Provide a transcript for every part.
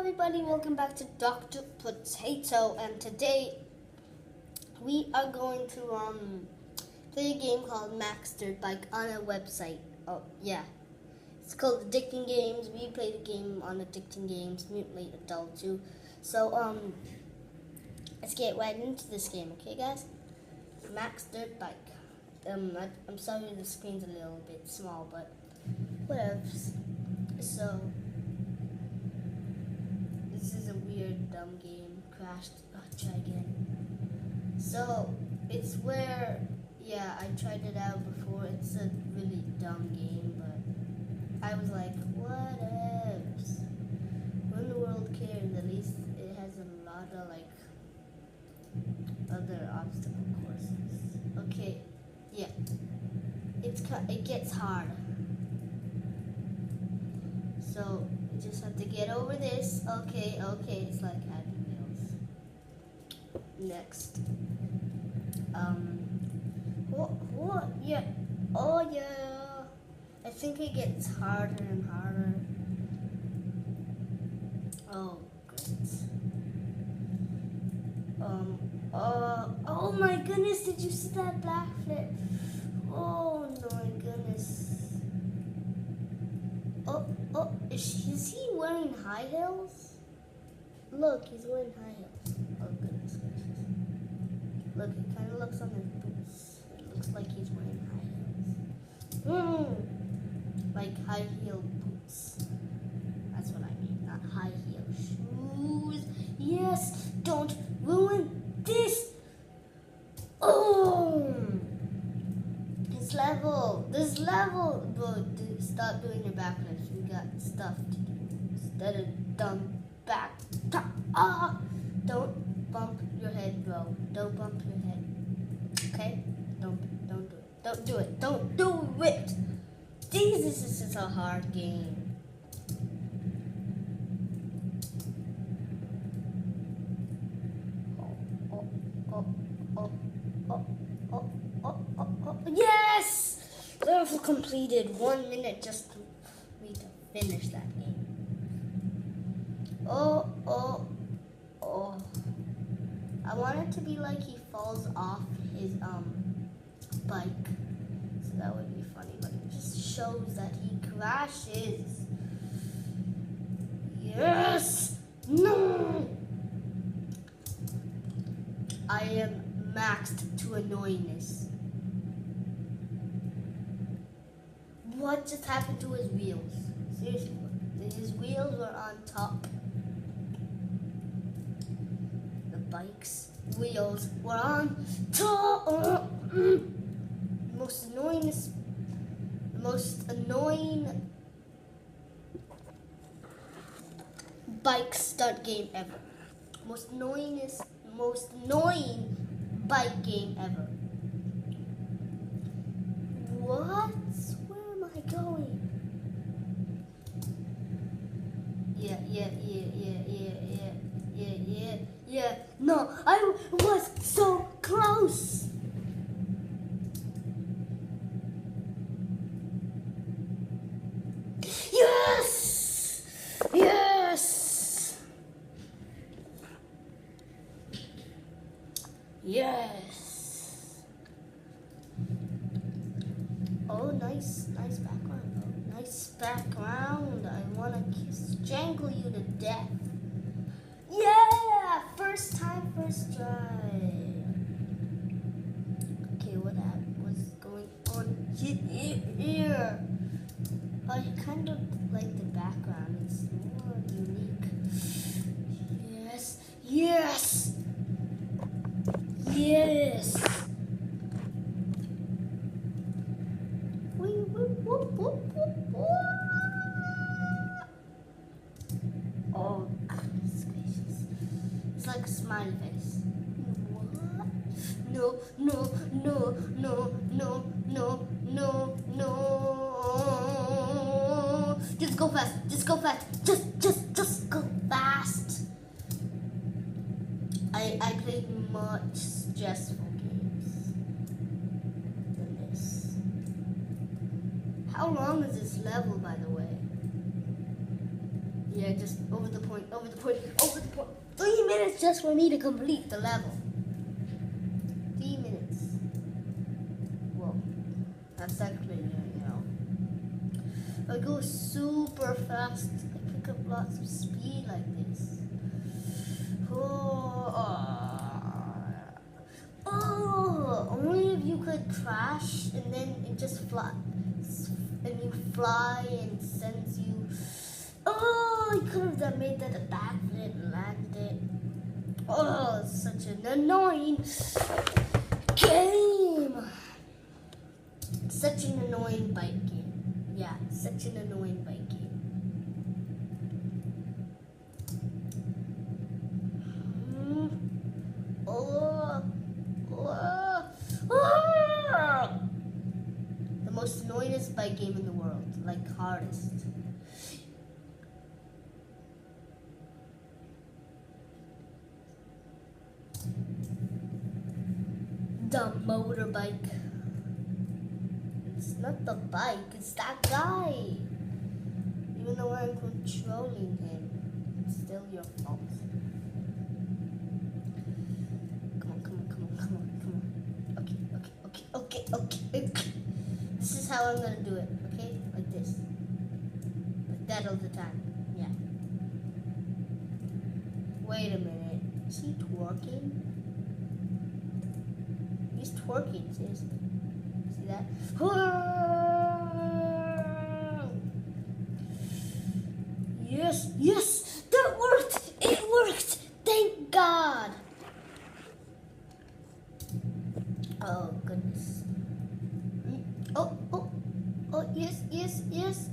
everybody, welcome back to Dr. Potato, and today we are going to play a game called Max Dirt Bike on a website. Oh yeah, it's called Addicting Games. We play the game on Addicting Games, Mutilate Adult 2. So let's get right into this game, okay guys? Max Dirt Bike. I'm sorry the screen's a little bit small, but whatever. So this is a weird, dumb game. Crashed. Oh, try again. So, it's where, yeah, I tried it out before. It's a really dumb game, but I was like, what else? Who in the world cares? At least it has a lot of, like, other obstacle courses. Okay, yeah. It gets hard. So, you just have to get over this. Okay, it's like Happy Meals. Next. What? Yeah. Oh, yeah. I think it gets harder and harder. Oh, great. Oh my goodness, did you see that backflip? Oh, my goodness. Oh, is he wearing high heels? Look, he's wearing high heels. Oh, goodness gracious. Look, it kind of looks on his boots. It looks like he's wearing high heels. Like high heel boots. That's what I mean, not high heel shoes. Yes, don't ruin this. Oh! This level, bro, stop doing your backflips. We got stuff to do instead of dumb back. Don't bump your head, bro. Don't bump your head. Okay? Don't do it. Don't do it. Don't do it. Jesus, this is a hard game. Yes! Level completed. 1 minute just for me to finish that game. Oh. I want it to be like he falls off his bike. So that would be funny, but it just shows that he crashes. Yes! No! I am maxed to annoyingness. What just happened to his wheels? Seriously, his wheels were on top. The bike's wheels were on top. The most annoying bike stunt game ever. Most annoying bike game ever. What? Where am I going? Yeah. No, I was so close. Yes! Yes! Yes! Oh, nice background. Oh, nice background. I wanna strangle you to death. Yeah! First time, first try. Okay, what was going on here? I kind of like the background. It's more unique. Yes! Yes! Yes! Oh, goodness gracious. It's like a smiley face. What? No. Just go fast. Just go fast. I played much stressful games than this. How long is this level, by the way? Yeah, just over over the point, over the point, over the point. 3 minutes just for me to complete the level. 3 minutes. Whoa, that's actually, I go super fast. I pick up lots of speed like this. Only if you could crash and then it just fly, and you fly and sends you. I could have made that a backflip and landed it. Such an annoying game. Such an annoying bike game. Yeah, such an annoying bike game. The most annoyingest bike game in the world, like hardest. The motorbike. It's not the bike, it's that guy. Even though I'm controlling him, it's still your fault. Okay. This is how I'm gonna do it, okay? Like this. Like that all the time. Yeah. Wait a minute. Is he twerking? He's twerking, seriously. See that? Yes! That worked! It worked! Thank God! Oh, goodness.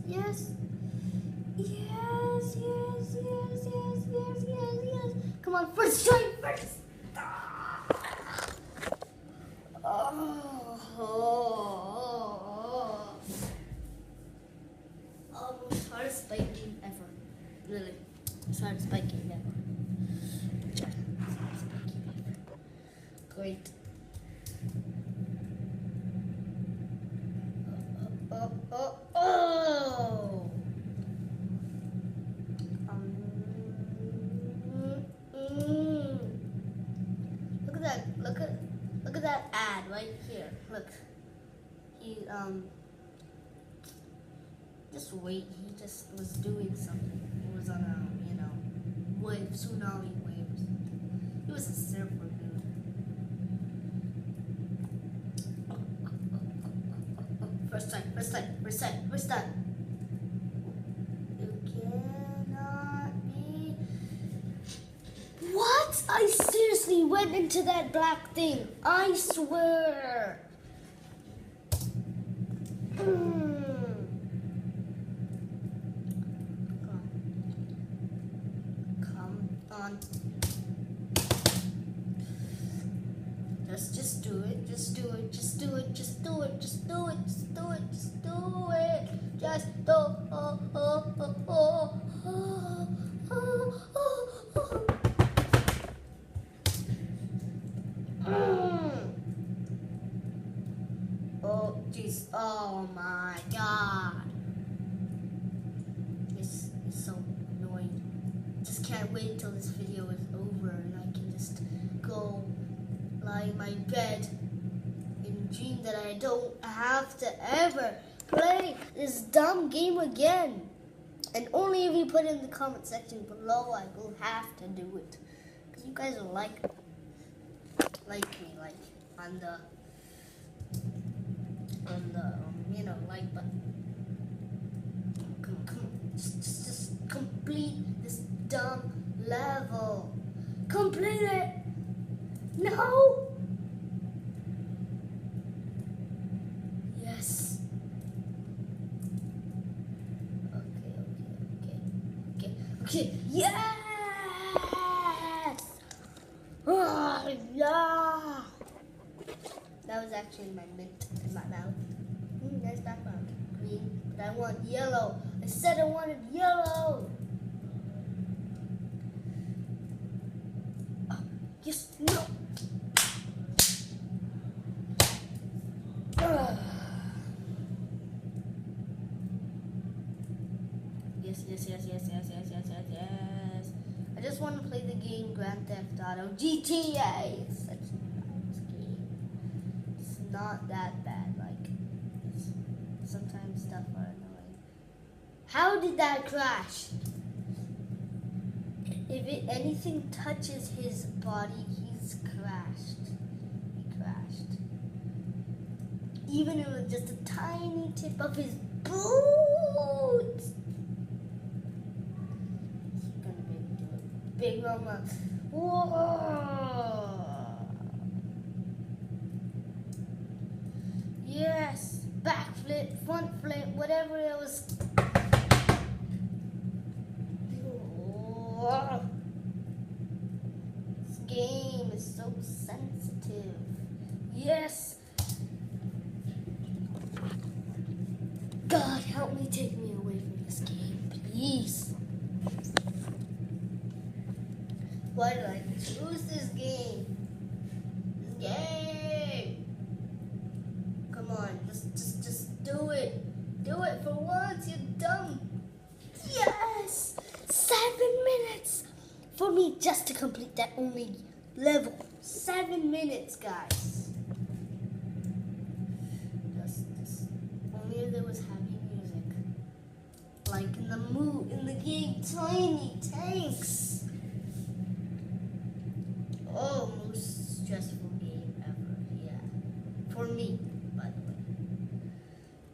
Yes. Come on, first try first. Most hardest bike game ever. Really. Most hardest bike game ever. Great. Look at that ad right here. Look. He just wait, he just was doing something. He was on a, wave, tsunami wave or something. He was a surfer dude. First time. You cannot be. What? I seriously went into that black thing. I swear. Come on. Just do it. Just do it. Just do it. Oh, jeez. Oh my God. This is so annoying. Just can't wait till this video is over and I can just go lie in my bed and dream that I don't have to ever play this dumb game again. And only if you put in the comment section below, I will have to do it. Because you guys will like me, like on the like button. Come on. Just complete this dumb level. Complete it. No. Yes. Okay. Yes. Oh, yeah. That was actually my mint in my mouth. Nice background. Green, but I want yellow. I said I wanted yellow. Oh, yes, no. Yes. want to play the game Grand Theft Auto GTA. It's such a nice game. It's not that bad. Like, sometimes stuff are annoying. How did that crash? If anything touches his body, he's crashed. He crashed. Even if it was just a tiny tip of his boot. He's gonna be doing big mama. Whoa! Yes! Backflip, front flip, whatever it was. Whoa. This game is so sensitive. Yes! God, help me, take me away from this game, please. Why did I choose this game? This game! Come on, just do it. Do it for once, you dumb. Yes! 7 minutes for me just to complete that only level. 7 minutes, guys. Just only if there was happy music, like in the game Tiny Tanks. Oh, most stressful game ever. Yeah, for me, by the way.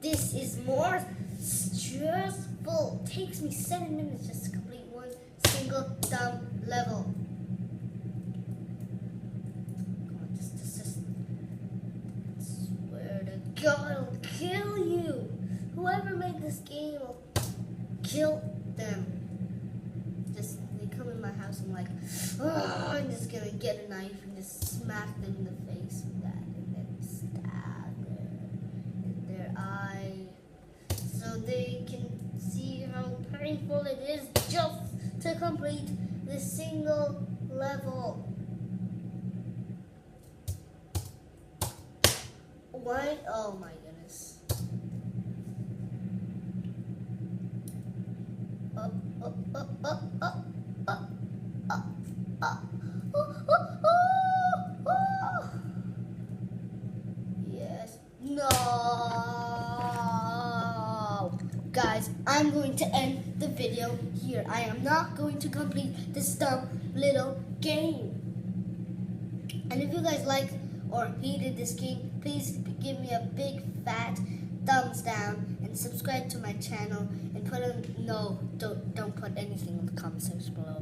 This is more stressful. Takes me 7 minutes just to complete one single dumb level. Come on, just. I swear to God, I'll kill you. Whoever made this game, I'll kill them. Just, they come in my house, I'm like, oh, I'm just gonna get a knife and just smack them in the face with that, and then stab them in their eye, so they can see how painful it is just to complete this single level. Why? Oh my goodness. Up. Yes. No. Guys, I'm going to end the video here. I am not going to complete this dumb little game. And if you guys like or hated this game, please give me a big fat thumbs down and subscribe to my channel and put a no, don't put anything in the comment section below.